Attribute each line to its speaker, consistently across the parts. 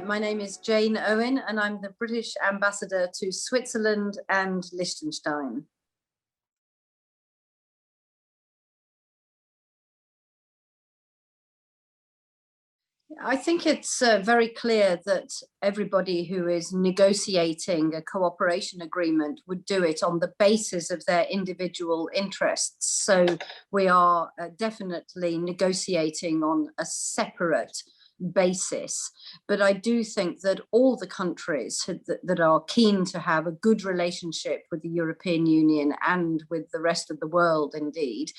Speaker 1: my name is Jane Owen, and I'm the British Ambassador to Switzerland and Liechtenstein. I think it's very clear that everybody who is negotiating a cooperation agreement would do it on the basis of their individual interests. So we are definitely negotiating on a separate basis. But I do think that all the countries that are keen to have a good relationship with the European Union and with the rest of the world, indeed,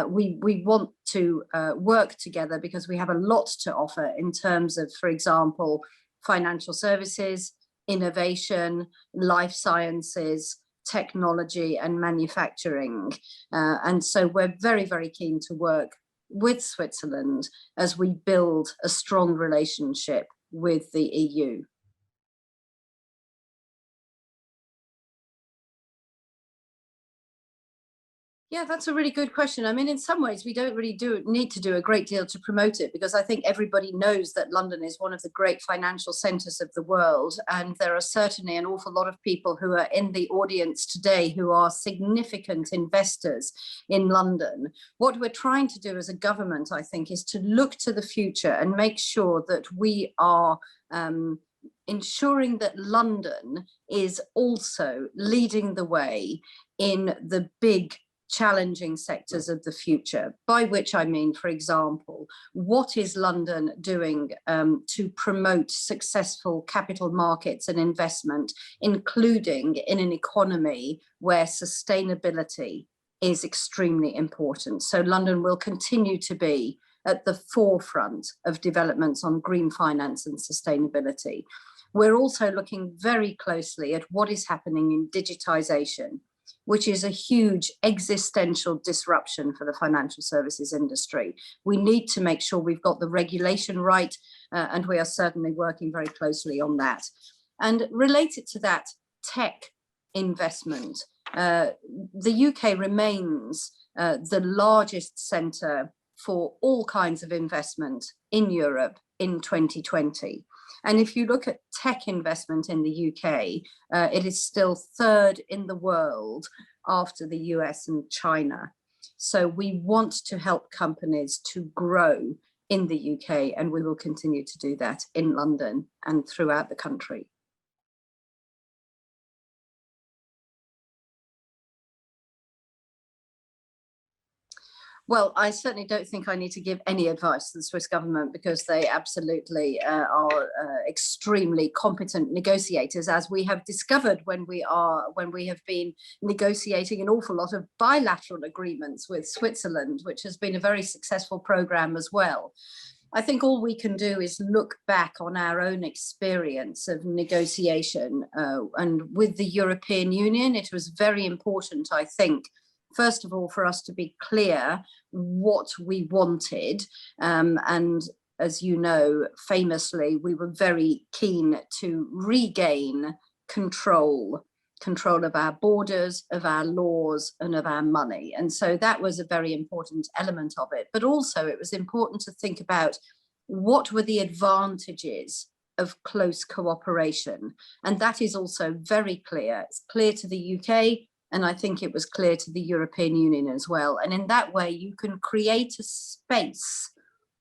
Speaker 1: we want to work together because we have a lot to offer in terms of, for example, financial services, innovation, life sciences, technology and manufacturing. And so we're very, very keen to work with Switzerland as we build a strong relationship with the EU. Yeah, that's a really good question. I mean, in some ways, we don't really need to do a great deal to promote it, because I think everybody knows that London is one of the great financial centres of the world. And there are certainly an awful lot of people who are in the audience today who are significant investors in London. What we're trying to do as a government, I think, is to look to the future and make sure that we are ensuring that London is also leading the way in the big challenging sectors of the future, by which I mean, for example, what is London doing to promote successful capital markets and investment, including in an economy where sustainability is extremely important. So London will continue to be at the forefront of developments on green finance and sustainability. We're also looking very closely at what is happening in digitization, which is a huge existential disruption for the financial services industry. We need to make sure we've got the regulation right, and we are certainly working very closely on that. And related to that, tech investment. The UK remains the largest centre for all kinds of investment in Europe in 2020. And if you look at tech investment in the UK, it is still third in the world after the US and China. So we want to help companies to grow in the UK, and we will continue to do that in London and throughout the country. Well, I certainly don't think I need to give any advice to the Swiss government, because they absolutely are extremely competent negotiators, as we have discovered when we have been negotiating an awful lot of bilateral agreements with Switzerland, which has been a very successful program as well. I think all we can do is look back on our own experience of negotiation, and with the European Union, it was very important, I think, first of all, for us to be clear what we wanted. And as you know, famously, we were very keen to regain control of our borders, of our laws, and of our money. And so that was a very important element of it. But also it was important to think about what were the advantages of close cooperation. And that is also very clear. It's clear to the UK, and I think it was clear to the European Union as well. And in that way, you can create a space,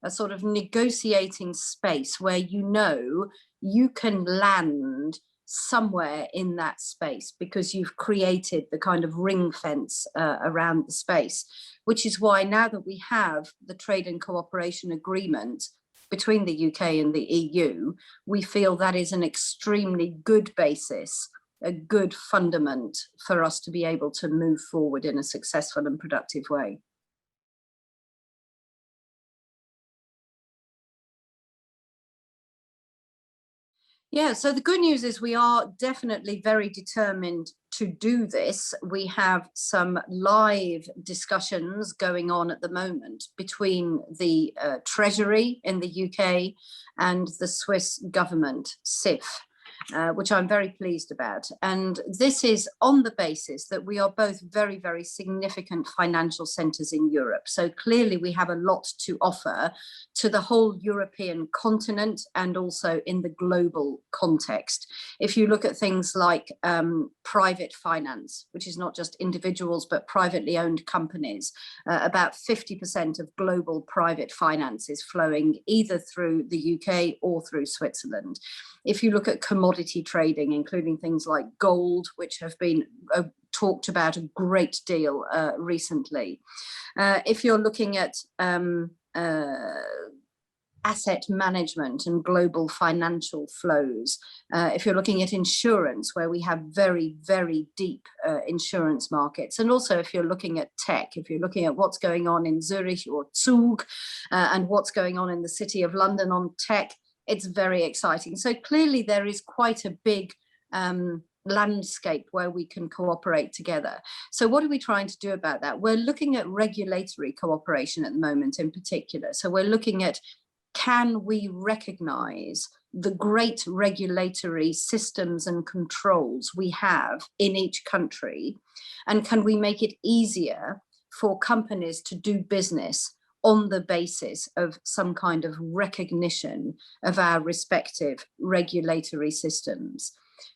Speaker 1: a sort of negotiating space where you know you can land somewhere in that space, because you've created the kind of ring fence around the space, which is why now that we have the trade and cooperation agreement between the UK and the EU, we feel that is an extremely good basis, a good fundament for us to be able to move forward in a successful and productive way. Yeah, so the good news is we are definitely very determined to do this. We have some live discussions going on at the moment between the Treasury in the UK and the Swiss government, SIF. which I'm very pleased about. And this is on the basis that we are both very, very significant financial centres in Europe. So clearly we have a lot to offer to the whole European continent and also in the global context. If you look at things like private finance, which is not just individuals, but privately owned companies, about 50% of global private finance is flowing either through the UK or through Switzerland. If you look at commodity trading, including things like gold, which have been talked about a great deal recently. If you're looking at asset management and global financial flows, if you're looking at insurance, where we have very, very deep insurance markets, and also if you're looking at tech, if you're looking at what's going on in Zurich or Zug and what's going on in the City of London on tech, it's very exciting. So clearly there is quite a big landscape where we can cooperate together. So what are we trying to do about that? We're looking at regulatory cooperation at the moment in particular. So we're looking at, can we recognize the great regulatory systems and controls we have in each country? And can we make it easier for companies to do business on the basis of some kind of recognition of our respective regulatory systems?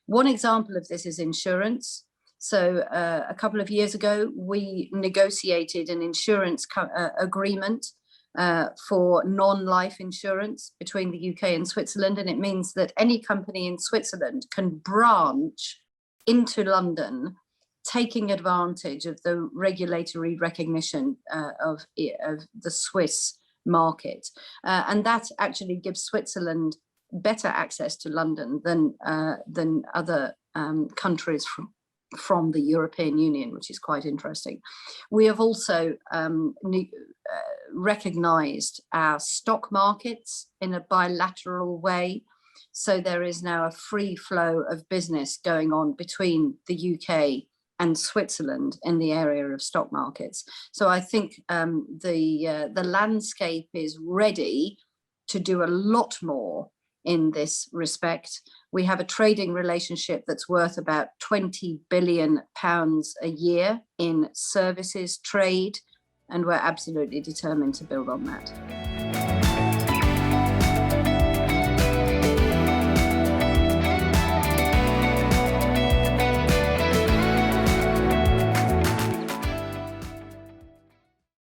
Speaker 1: One example of this is insurance. So a couple of years ago, we negotiated an insurance agreement for non-life insurance between the UK and Switzerland. And it means that any company in Switzerland can branch into London, taking advantage of the regulatory recognition of the Swiss market. And that actually gives Switzerland better access to London than other countries from the European Union, which is quite interesting. We have also recognized our stock markets in a bilateral way. So there is now a free flow of business going on between the UK and Switzerland in the area of stock markets. So I think the landscape is ready to do a lot more in this respect. We have a trading relationship that's worth about £20 billion a year in services trade, and we're absolutely determined to build on that.